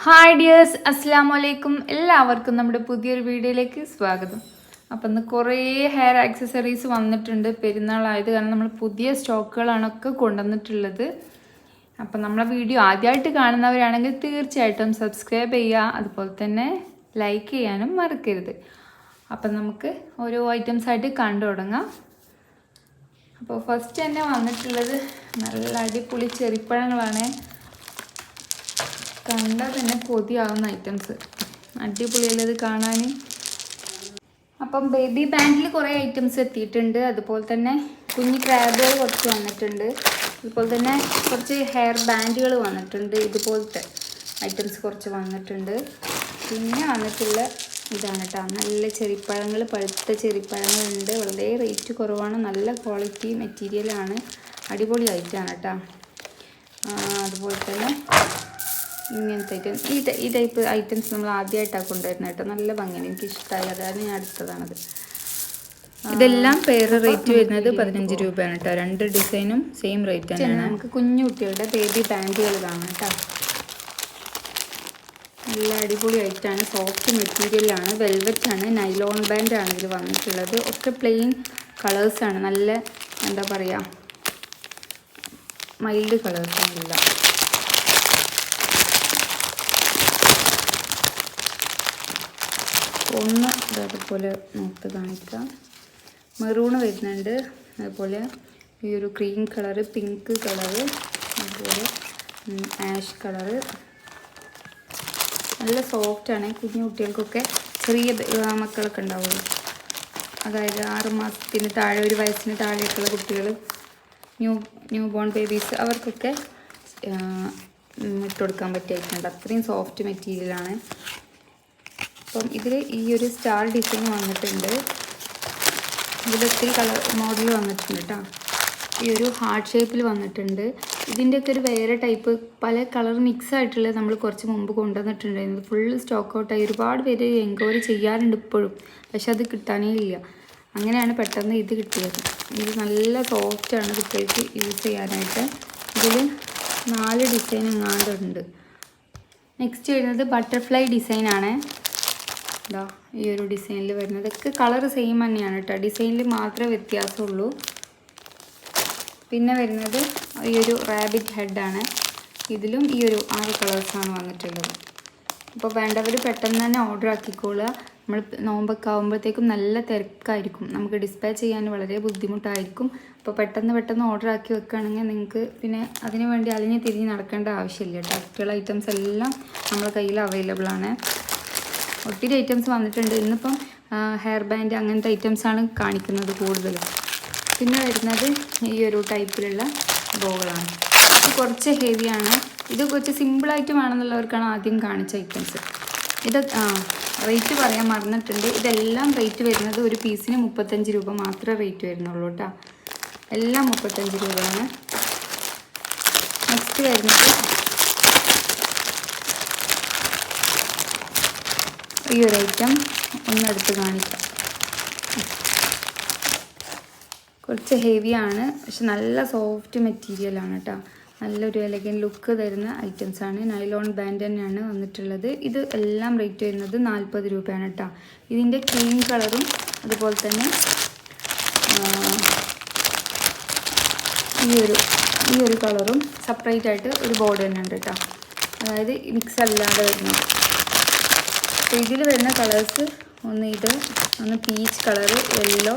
Hi dears, അസ്സലാമു അലൈക്കും. എല്ലാവർക്കും നമ്മുടെ പുതിയൊരു വീഡിയോയിലേക്ക് സ്വാഗതം. അപ്പം ഇന്ന് കുറേ ഹെയർ ആക്സസറീസ് വന്നിട്ടുണ്ട്. പെരുന്നാളായത് കാരണം നമ്മൾ പുതിയ സ്റ്റോക്കുകളാണ് ഒക്കെ കൊണ്ടുവന്നിട്ടുള്ളത്. അപ്പം നമ്മളെ വീഡിയോ ആദ്യമായിട്ട് കാണുന്നവരാണെങ്കിൽ തീർച്ചയായിട്ടും സബ്സ്ക്രൈബ് ചെയ്യുക, അതുപോലെ തന്നെ ലൈക്ക് ചെയ്യാനും മറക്കരുത്. അപ്പം നമുക്ക് ഓരോ ഐറ്റംസ് ആയിട്ട് കണ്ടു തുടങ്ങാം. അപ്പോൾ ഫസ്റ്റ് തന്നെ വന്നിട്ടുള്ളത് നല്ല അടിപൊളി ചെറിപ്പഴങ്ങളാണ്. കണ്ടാൽ തന്നെ കൊതിയാവുന്ന ഐറ്റംസ്, അടിപൊളിയുള്ളത് കാണാൻ. അപ്പം ബേബി ബാൻഡിൽ കുറേ ഐറ്റംസ് എത്തിയിട്ടുണ്ട്. അതുപോലെ തന്നെ കുഞ്ഞി ക്രാബുകൾ കുറച്ച് വന്നിട്ടുണ്ട്. അതുപോലെ തന്നെ കുറച്ച് ഹെയർ ബാൻഡുകൾ വന്നിട്ടുണ്ട്. ഇതുപോലത്തെ ഐറ്റംസ് കുറച്ച് വന്നിട്ടുണ്ട്. പിന്നെ വന്നിട്ടുള്ള ഇതാണ് കേട്ടോ, നല്ല ചെറിപ്പഴങ്ങൾ, പഴുത്ത ചെറിപ്പഴങ്ങളുണ്ട്. വളരെ റേറ്റ് കുറവാണ്, നല്ല ക്വാളിറ്റി മെറ്റീരിയലാണ്, അടിപൊളി ഐറ്റമാണ് കേട്ടോ. അതുപോലെ തന്നെ ഇങ്ങനത്തെ ഐറ്റംസ്, ഈ ടൈപ്പ് ഐറ്റംസ് നമ്മൾ ആദ്യമായിട്ടാണ് കൊണ്ടുവരുന്നത് കേട്ടോ. നല്ല ഭംഗിയാണ്, എനിക്ക് ഇഷ്ടമായി, അതാണ് ഞാൻ അടുത്തതാണത്. ഇതെല്ലാം പേര് റേറ്റ് വരുന്നത് 15 രൂപയാണ് കേട്ടോ. രണ്ട് ഡിസൈനും സെയിം റേറ്റ് തന്നെയാണ്. നമുക്ക് കുഞ്ഞു കുട്ടികളുടെ ബേബി ബാൻഡുകൾ കാണാം കേട്ടോ. നല്ല അടിപൊളി ആയിട്ടാണ്, സോഫ്റ്റ് മെറ്റീരിയലാണ്, വെൽവെറ്റ് ആണ്, നൈലോൺ ബാൻഡ് ആണ് ഇതിൽ വന്നിട്ടുള്ളത്. ഒക്കെ പ്ലെയിൻ കളേഴ്സാണ്, നല്ല എന്താ പറയുക, മൈൽഡ് കളേഴ്സാണില്ല. ഒന്ന് അതേപോലെ നോട്ട് കാണിക്കാം. മെറൂണ് വരുന്നുണ്ട്, അതുപോലെ ഈ ഒരു ക്രീം കളറ്, പിങ്ക് കളറ്, അതുപോലെ ആഷ് കളറ്. നല്ല സോഫ്റ്റാണ്, കുഞ്ഞു കുട്ടികൾക്കൊക്കെ, ചെറിയ മക്കളൊക്കെ ഉണ്ടാവുള്ളൂ, അതായത് 6 മാസത്തിന് താഴെ, 1 വയസ്സിന് താഴെയൊക്കെയുള്ള കുട്ടികൾ, ന്യൂ ബോൺ ബേബീസ്, അവർക്കൊക്കെ ഇട്ട് കൊടുക്കാൻ പറ്റിയിട്ടുണ്ട്. അത്രയും സോഫ്റ്റ് മെറ്റീരിയലാണ്. അപ്പം ഇതിൽ ഈ ഒരു സ്റ്റാർ ഡിസൈൻ വന്നിട്ടുണ്ട്. ഇതിലൊത്തിരി കളർ മോഡൽ വന്നിട്ടുണ്ട് കേട്ടോ. ഈ ഒരു ഹാർട്ട് ഷേപ്പിൽ വന്നിട്ടുണ്ട്. ഇതിൻ്റെയൊക്കെ ഒരു വേറെ ടൈപ്പ്, പല കളർ മിക്സ് ആയിട്ടുള്ളത് നമ്മൾ കുറച്ച് മുമ്പ് കൊണ്ടുവന്നിട്ടുണ്ടായിരുന്നു. ഫുള്ള് സ്റ്റോക്ക് ഔട്ടായി. ഒരുപാട് പേര് എൻക്വയറി ചെയ്യാറുണ്ട് ഇപ്പോഴും, പക്ഷെ അത് കിട്ടാനേ ഇല്ല. അങ്ങനെയാണ് പെട്ടെന്ന് ഇത് കിട്ടിയത്. ഇത് നല്ല സോഫ്റ്റാണ് കുട്ടികൾക്ക് യൂസ് ചെയ്യാനായിട്ട്. ഇതിൽ 4 ഡിസൈൻ എങ്ങാണ്ടുണ്ട്. നെക്സ്റ്റ് വരുന്നത് ബട്ടർഫ്ലൈ ഡിസൈനാണ്. ഇതാ ഈ ഒരു ഡിസൈനിൽ വരുന്നത്. ഇതൊക്കെ കളർ സെയിം തന്നെയാണ് കേട്ടോ, ഡിസൈനിൽ മാത്രമേ വ്യത്യാസമുള്ളൂ. പിന്നെ വരുന്നത് ഈ ഒരു റാബിറ്റ് ഹെഡാണ്. ഇതിലും ഈ ഒരു 6 കളേഴ്സാണ് വന്നിട്ടുള്ളത്. അപ്പോൾ വേണ്ടവർ പെട്ടെന്ന് തന്നെ ഓർഡർ ആക്കിക്കോളുക. നമ്മൾ നോമ്പൊക്കെ ആകുമ്പോഴത്തേക്കും നല്ല തിരക്കായിരിക്കും, നമുക്ക് ഡിസ്പാച്ച് ചെയ്യാൻ വളരെ ബുദ്ധിമുട്ടായിരിക്കും. അപ്പോൾ പെട്ടെന്ന് ഓർഡർ ആക്കി വെക്കുകയാണെങ്കിൽ നിങ്ങൾക്ക് പിന്നെ അതിന് വേണ്ടി അലിഞ്ഞ് തിരിഞ്ഞ് നടക്കേണ്ട ആവശ്യമില്ല കേട്ടോ. കുട്ടികളുടെ ഐറ്റംസ് എല്ലാം നമ്മുടെ കയ്യിൽ അവൈലബിൾ ആണ്. ഒത്തിരി ഐറ്റംസ് വന്നിട്ടുണ്ട്. ഇന്നിപ്പം ഹെയർ ബാൻഡ് അങ്ങനത്തെ ഐറ്റംസാണ് കാണിക്കുന്നത് കൂടുതലും. പിന്നെ വരുന്നത് ഈ ഒരു ടൈപ്പിലുള്ള ബോകളാണ്. ഇത് കുറച്ച് ഹെവിയാണ്. ഇത് കുറച്ച് സിമ്പിളായിട്ട് വേണമെന്നുള്ളവർക്കാണ് ആദ്യം കാണിച്ച ഐറ്റംസ്. ഇത് റേറ്റ് പറയാൻ മറന്നിട്ടുണ്ട്. ഇതെല്ലാം റേറ്റ് വരുന്നത് ഒരു പീസിന് 35 രൂപ മാത്രമേ റേറ്റ് വരുന്നുള്ളൂ കേട്ടോ. എല്ലാം 35 രൂപയാണ്. നെക്സ്റ്റ് വരുന്നത് ഈ ഒരു ഐറ്റം ഒന്നെടുത്ത് കാണിക്കാം. കുറച്ച് ഹെവിയാണ്, പക്ഷെ നല്ല സോഫ്റ്റ് മെറ്റീരിയലാണ് കേട്ടോ. നല്ലൊരു എലഗൻ ലുക്ക് തരുന്ന ഐറ്റംസാണ്. നൈലോൺ ബാൻഡ് തന്നെയാണ് വന്നിട്ടുള്ളത്. ഇത് എല്ലാം റേറ്റ് വരുന്നത് 40 രൂപയാണ് കേട്ടോ. ഇതിൻ്റെ ക്രീം കളറും അതുപോലെ തന്നെ ഈ ഒരു കളറും സെപ്പറേറ്റ് ആയിട്ട് ഒരു ബോർഡ് തന്നെ ഉണ്ട് കേട്ടോ, അതായത് മിക്സ് അല്ലാതെ വരുന്നത്. അപ്പോൾ ഇതിൽ വരുന്ന കളേഴ്സ് ഒന്ന് peach colour, yellow,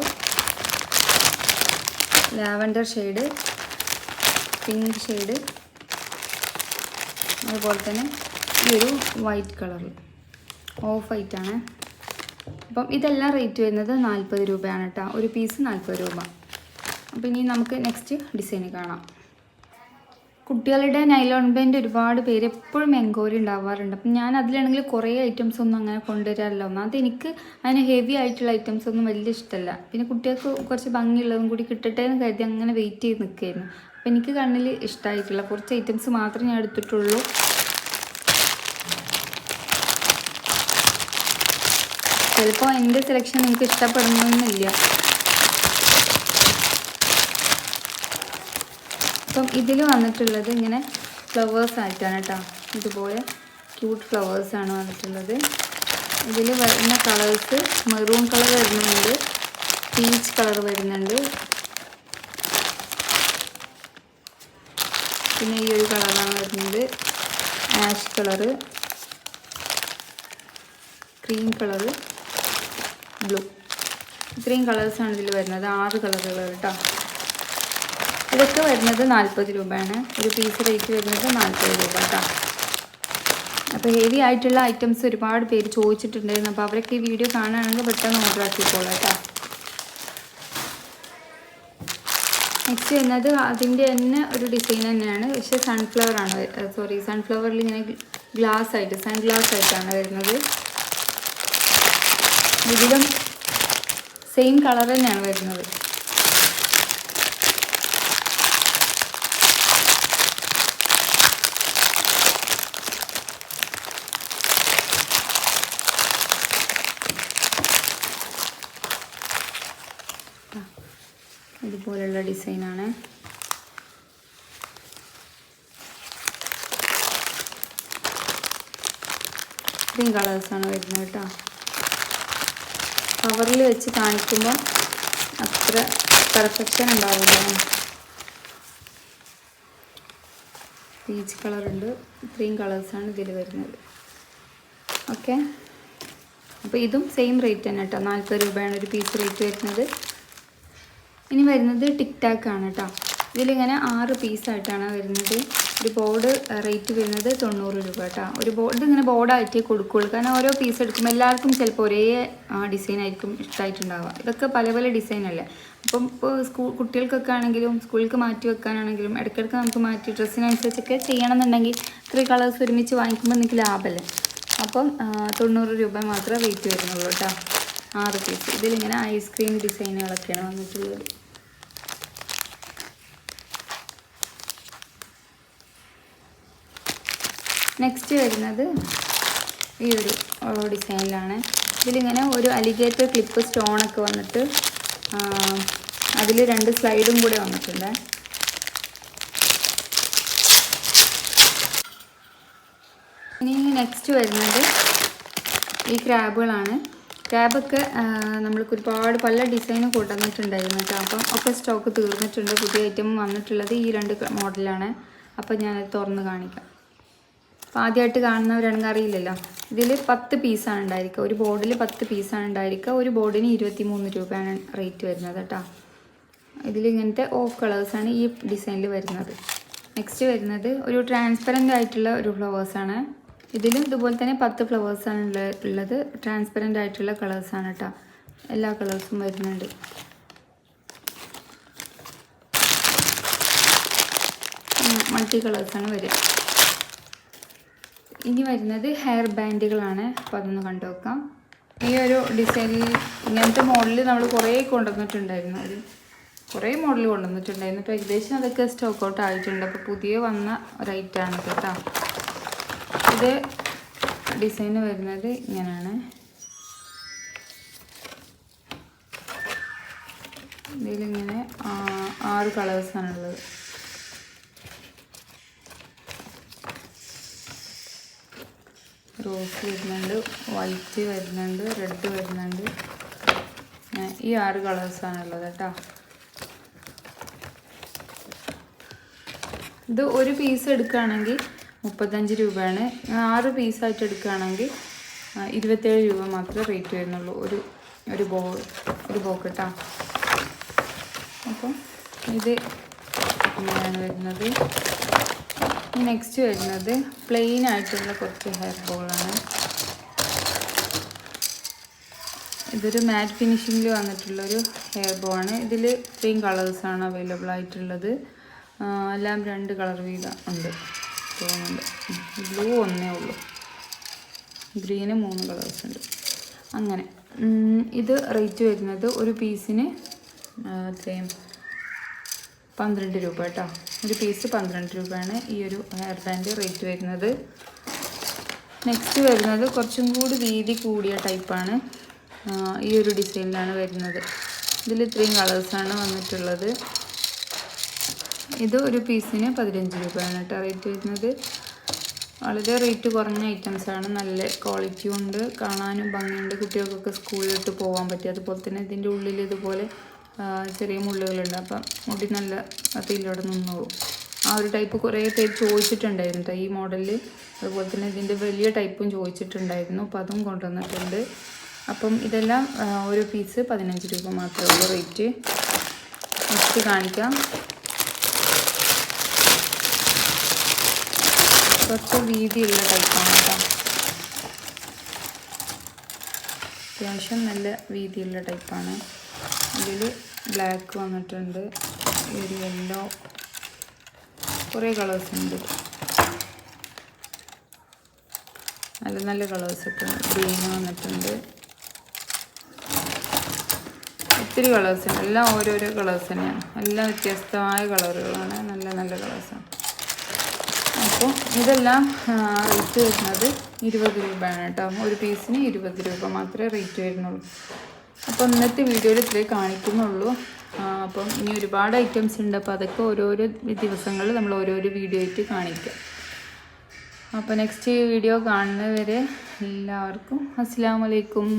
lavender shade, pink shade, അതുപോലെ തന്നെ ഈ ഒരു വൈറ്റ് കളർ, ഓഫ് വൈറ്റാണ്. അപ്പം ഇതെല്ലാം റേറ്റ് വരുന്നത് 40 രൂപയാണ് കേട്ടോ. ഒരു പീസ് 40 രൂപ. അപ്പോൾ ഇനി നമുക്ക് നെക്സ്റ്റ് ഡിസൈൻ കാണാം. കുട്ടികളുടെ നൈലോൺ ബാൻഡ് ഒരുപാട് പേര് എപ്പോഴും എൻക്വയറി ഉണ്ടാവാറുണ്ട്. അപ്പം ഞാൻ അതിലാണെങ്കിൽ കുറേ ഐറ്റംസ് ഒന്നും അങ്ങനെ കൊണ്ടുവരാറില്ല. ഒന്നാമത് എനിക്ക് അതിന് ഹെവി ആയിട്ടുള്ള ഐറ്റംസ് ഒന്നും വലിയ ഇഷ്ടമല്ല. പിന്നെ കുട്ടികൾക്ക് കുറച്ച് ഭംഗിയുള്ളതും കൂടി കിട്ടട്ടെ എന്ന് കരുതി അങ്ങനെ വെയിറ്റ് ചെയ്ത് നിൽക്കുകയായിരുന്നു. അപ്പം എനിക്ക് കണ്ണിൽ ഇഷ്ടമായിട്ടുള്ള കുറച്ച് ഐറ്റംസ് മാത്രമേ ഞാൻ എടുത്തിട്ടുള്ളൂ. ചിലപ്പോൾ എൻ്റെ സെലക്ഷൻ നിങ്ങൾക്ക് ഇഷ്ടപ്പെടുന്നൊന്നുമില്ല. അപ്പം ഇതിൽ വന്നിട്ടുള്ളത് ഇങ്ങനെ ഫ്ലവേഴ്സ് ആയിട്ടാണ് കേട്ടോ. ഇതുപോലെ ക്യൂട്ട് ഫ്ലവേഴ്സാണ് വന്നിട്ടുള്ളത്. ഇതിൽ വരുന്ന കളേഴ്സ് മെറൂൺ കളർ വരുന്നുണ്ട്, പീച്ച് കളർ വരുന്നുണ്ട്, പിന്നെ ഈ ഒരു കളറാണ് വരുന്നത് ash colour, cream colour, blue. ഇത്രയും കളേഴ്സാണ് ഇതിൽ വരുന്നത്. 6 കളറുകൾ കേട്ടോ. ഇതൊക്കെ വരുന്നത് 40 രൂപയാണ്. ഒരു പീസ് റേറ്റ് വരുന്നത് 40 രൂപ കേട്ടോ. അപ്പോൾ ഹെവി ആയിട്ടുള്ള ഐറ്റംസ് ഒരുപാട് പേര് ചോദിച്ചിട്ടുണ്ടായിരുന്നു. അപ്പോൾ അവരൊക്കെ ഈ വീഡിയോ കാണുകയാണെങ്കിൽ പെട്ടെന്ന് ഓർഡർ ആക്കിക്കോളാം കേട്ടോ. നെക്സ്റ്റ് വരുന്നത് അതിൻ്റെ തന്നെ ഒരു ഡിസൈൻ തന്നെയാണ്, പക്ഷേ സൺഫ്ലവർ ആണ്. സൺഫ്ലവറിൽ ഇങ്ങനെ ഗ്ലാസ് ആയിട്ട് സൺ ഗ്ലാസ് ആയിട്ടാണ് വരുന്നത്. ഇതിലും സെയിം കളർ തന്നെയാണ് വരുന്നത്. ഇതുപോലുള്ള ഡിസൈനാണ്. ഇത്രയും കളേഴ്സാണ് വരുന്നത് കേട്ടോ. കവറിൽ വെച്ച് കാണിക്കുമ്പോൾ അത്ര പെർഫെക്ഷൻ ഉണ്ടാവില്ല. പീച്ച് കളറുണ്ട്. ഇത്രയും കളേഴ്സാണ് ഇതിൽ വരുന്നത്. ഓക്കെ, അപ്പോൾ ഇതും സെയിം റേറ്റ് തന്നെ കേട്ടോ. 40 രൂപയാണ് ഒരു പീസ് റേറ്റ് വരുന്നത്. ഇനി വരുന്നത് ടിക് ടാക്ക് ആണ് കേട്ടോ. ഇതിലിങ്ങനെ 6 പീസായിട്ടാണ് വരുന്നത്. ഒരു ബോർഡ് റേറ്റ് വരുന്നത് 90 രൂപ കേട്ടോ. ഒരു ബോർഡ് ഇങ്ങനെ ബോർഡായിട്ട് കൊടുക്കുകയുള്ളൂ. കാരണം ഓരോ പീസ് എടുക്കുമ്പോൾ എല്ലാവർക്കും ചിലപ്പോൾ ഒരേ ഡിസൈൻ ആയിരിക്കും ഇഷ്ടമായിട്ടുണ്ടാവുക. ഇതൊക്കെ പല പല ഡിസൈനല്ലേ. അപ്പം ഇപ്പോൾ കുട്ടികൾക്കൊക്കെ ആണെങ്കിലും സ്കൂളിലേക്ക് മാറ്റി വെക്കാനാണെങ്കിലും ഇടയ്ക്കിടയ്ക്ക് നമുക്ക് മാറ്റി ഡ്രസ്സിനനുസരിച്ചൊക്കെ ചെയ്യണമെന്നുണ്ടെങ്കിൽ 3 കളേഴ്സ് ഒരുമിച്ച് വാങ്ങിക്കുമ്പോൾ നിങ്ങൾക്ക് ലാഭമല്ലേ. അപ്പം 90 രൂപ മാത്രമേ റേറ്റ് വരുന്നുള്ളൂ കേട്ടോ. 6 പീസ്. ഇതിലിങ്ങനെ ഐസ്ക്രീം ഡിസൈനുകളൊക്കെയാണ് വന്നിട്ടുള്ളത്. നെക്സ്റ്റ് വരുന്നത് ഈ ഒരു ഡിസൈനിലാണ്. ഇതിലിങ്ങനെ ഒരു അലിഗേറ്റർ ക്ലിപ്പ് സ്റ്റോണൊക്കെ വന്നിട്ട് അതിൽ 2 സ്ലൈഡും കൂടെ വന്നിട്ടുണ്ട്. ഇനി നെക്സ്റ്റ് വരുന്നത് ഈ ക്രാബുകളാണ്. ക്രാബൊക്കെ നമ്മൾക്ക് ഒരുപാട് പല ഡിസൈനും കൊണ്ടുവന്നിട്ടുണ്ടായിരുന്നു കേട്ടോ. അപ്പം ഒക്കെ സ്റ്റോക്ക് തീർന്നിട്ടുണ്ട്. പുതിയ ഐറ്റം വന്നിട്ടുള്ളത് ഈ 2 മോഡലാണ്. അപ്പം ഞാനത് തുറന്ന് കാണിക്കാം. അപ്പോൾ ആദ്യമായിട്ട് കാണുന്നവരാണെങ്കിൽ അറിയില്ലല്ലോ. ഇതിൽ 10 പീസാണ് ഉണ്ടായിരിക്കുക. ഒരു ബോർഡിൽ 10 പീസാണ് ഉണ്ടായിരിക്കുക. ഒരു ബോർഡിന് 23 രൂപയാണ് റേറ്റ് വരുന്നത് കേട്ടോ. ഇതിലിങ്ങനത്തെ ഓഫ് കളേഴ്സാണ് ഈ ഡിസൈനിൽ വരുന്നത്. നെക്സ്റ്റ് വരുന്നത് ഒരു ട്രാൻസ്പെറൻ്റ് ആയിട്ടുള്ള ഒരു ഫ്ലവേഴ്സാണ്. ഇതിലും ഇതുപോലെ തന്നെ 10 ഫ്ലവേഴ്സാണ് ഉള്ളത്. ട്രാൻസ്പെറൻ്റ് ആയിട്ടുള്ള കളേഴ്സാണ് കേട്ടോ. എല്ലാ കളേഴ്സും വരുന്നുണ്ട്. മൾട്ടി കളേഴ്സാണ് വരിക. ഇനി വരുന്നത് ഹെയർ ബാൻഡുകളാണ്. അപ്പോൾ അതൊന്ന് കണ്ടു നോക്കാം. ഈ ഒരു ഡിസൈനിൽ ഇങ്ങനത്തെ മോഡൽ നമ്മൾ കുറേ കൊണ്ടുവന്നിട്ടുണ്ടായിരുന്നു. കുറേ മോഡൽ കൊണ്ടുവന്നിട്ടുണ്ടായിരുന്നു. അപ്പോൾ ഏകദേശം അതൊക്കെ സ്റ്റോക്ക് ഔട്ട് ആയിട്ടുണ്ട്. അപ്പോൾ പുതിയ വന്ന റേറ്റാണ് കേട്ടോ. ഇത് ഡിസൈൻ വരുന്നത് ഇങ്ങനെയാണ്. ഇതിലിങ്ങനെ 6 കളേഴ്സാണുള്ളത്. റോസ് വരുന്നുണ്ട്, വൈറ്റ് വരുന്നുണ്ട്, റെഡ് വരുന്നുണ്ട്. ഈ 6 കളേഴ്സാണുള്ളത് കേട്ടോ. ഇത് ഒരു പീസ് എടുക്കുകയാണെങ്കിൽ 35 രൂപയാണ്. 6 പീസായിട്ട് എടുക്കുകയാണെങ്കിൽ 27 രൂപ മാത്രമേ റേറ്റ് വരുന്നുള്ളൂ. ഒരു ബോക്ക് കേട്ടോ. അപ്പം ഇത് ഇങ്ങനെയാണ് വരുന്നത്. നെക്സ്റ്റ് വരുന്നത് പ്ലെയിൻ ആയിട്ടുള്ള കുറച്ച് ഹെയർ ബോളാണ്. ഇതൊരു മാറ്റ് ഫിനിഷിങ്ങിൽ വന്നിട്ടുള്ളൊരു ഹെയർ ബോ ആണ്. ഇതിൽ 3 കളേഴ്സാണ് അവൈലബിൾ ആയിട്ടുള്ളത്. എല്ലാം 2 കളർ വീതം ഉണ്ട് തോന്നുന്നുണ്ട്. ബ്ലൂ ഒന്നേ ഉള്ളൂ, ഗ്രീന് 3 കളേഴ്സ് ഉണ്ട്. അങ്ങനെ ഇത് റേറ്റ് വരുന്നത് ഒരു പീസിന് എത്രയും 12 രൂപ കേട്ടോ. ഒരു പീസ് 12 രൂപയാണ് ഈ ഒരു ഹെയർ ബാൻഡ് റേറ്റ് വരുന്നത്. നെക്സ്റ്റ് വരുന്നത് കുറച്ചും കൂടി വീതി കൂടിയ ടൈപ്പാണ്. ഈ ഒരു ഡിസൈനിലാണ് വരുന്നത്. ഇതിൽ 3 കളേഴ്സാണ് വന്നിട്ടുള്ളത്. ഇത് ഒരു പീസിന് 15 രൂപയാണ് കേട്ടോ റേറ്റ് വരുന്നത്. വളരെ റേറ്റ് കുറഞ്ഞ ഐറ്റംസാണ്. നല്ല ക്വാളിറ്റിയും ഉണ്ട്, കാണാനും ഭംഗിയുണ്ട്, കുട്ടികൾക്കൊക്കെ സ്കൂളിലിട്ട് പോകാൻ പറ്റും. അതുപോലെ തന്നെ ഇതിൻ്റെ ഉള്ളിൽ ഇതുപോലെ ചെറിയ മുള്ളുകളുണ്ട്. അപ്പം മുടി നല്ല അതിലൂടെ നിന്നോളും. ആ ഒരു ടൈപ്പ് കുറേ പേര് ചോദിച്ചിട്ടുണ്ടായിരുന്നു ഈ മോഡലിൽ. അതുപോലെ തന്നെ ഇതിൻ്റെ വലിയ ടൈപ്പും ചോദിച്ചിട്ടുണ്ടായിരുന്നു. അപ്പം അതും കൊണ്ടുവന്നിട്ടുണ്ട്. അപ്പം ഇതെല്ലാം ഒരു പീസ് 15 രൂപ മാത്രമേ ഉള്ളൂ റേറ്റ്. നെക്സ്റ്റ് കാണിക്കാം. കുറച്ച് വീതിയുള്ള ടൈപ്പാണ് കേട്ടോ. അത്യാവശ്യം നല്ല വീതിയുള്ള ടൈപ്പാണ്. ഇതിൽ ബ്ലാക്ക് വന്നിട്ടുണ്ട്, ഒരു യെല്ലോ, കുറേ കളേഴ്സ് ഉണ്ട്. നല്ല നല്ല കളേഴ്സൊക്കെ ഗ്രീൻ വന്നിട്ടുണ്ട്. ഒത്തിരി കളേഴ്സ് ഉണ്ട്. എല്ലാം ഓരോരോ കളേഴ്സ് തന്നെയാണ്. എല്ലാം വ്യത്യസ്തമായ കളറുകളാണ്. നല്ല നല്ല കളേഴ്സാണ്. അപ്പോൾ ഇതെല്ലാം റേറ്റ് വരുന്നത് 20 രൂപയാണ് കേട്ടോ. ഒരു പീസിന് 20 രൂപ മാത്രമേ റേറ്റ് വരുന്നുള്ളൂ. അപ്പോൾ ഇന്നത്തെ വീഡിയോയിൽ ഇത്രേ കാണിക്കുന്നുള്ളൂ. അപ്പം ഇനി ഒരുപാട് ഐറ്റംസ് ഉണ്ട്. അപ്പോൾ അതൊക്കെ ഓരോരോ ദിവസങ്ങളിൽ നമ്മൾ ഓരോരോ വീഡിയോ ആയിട്ട് കാണിക്കാം. അപ്പോൾ നെക്സ്റ്റ് വീഡിയോ കാണുന്നവരെ എല്ലാവർക്കും അസ്സലാമു അലൈക്കും.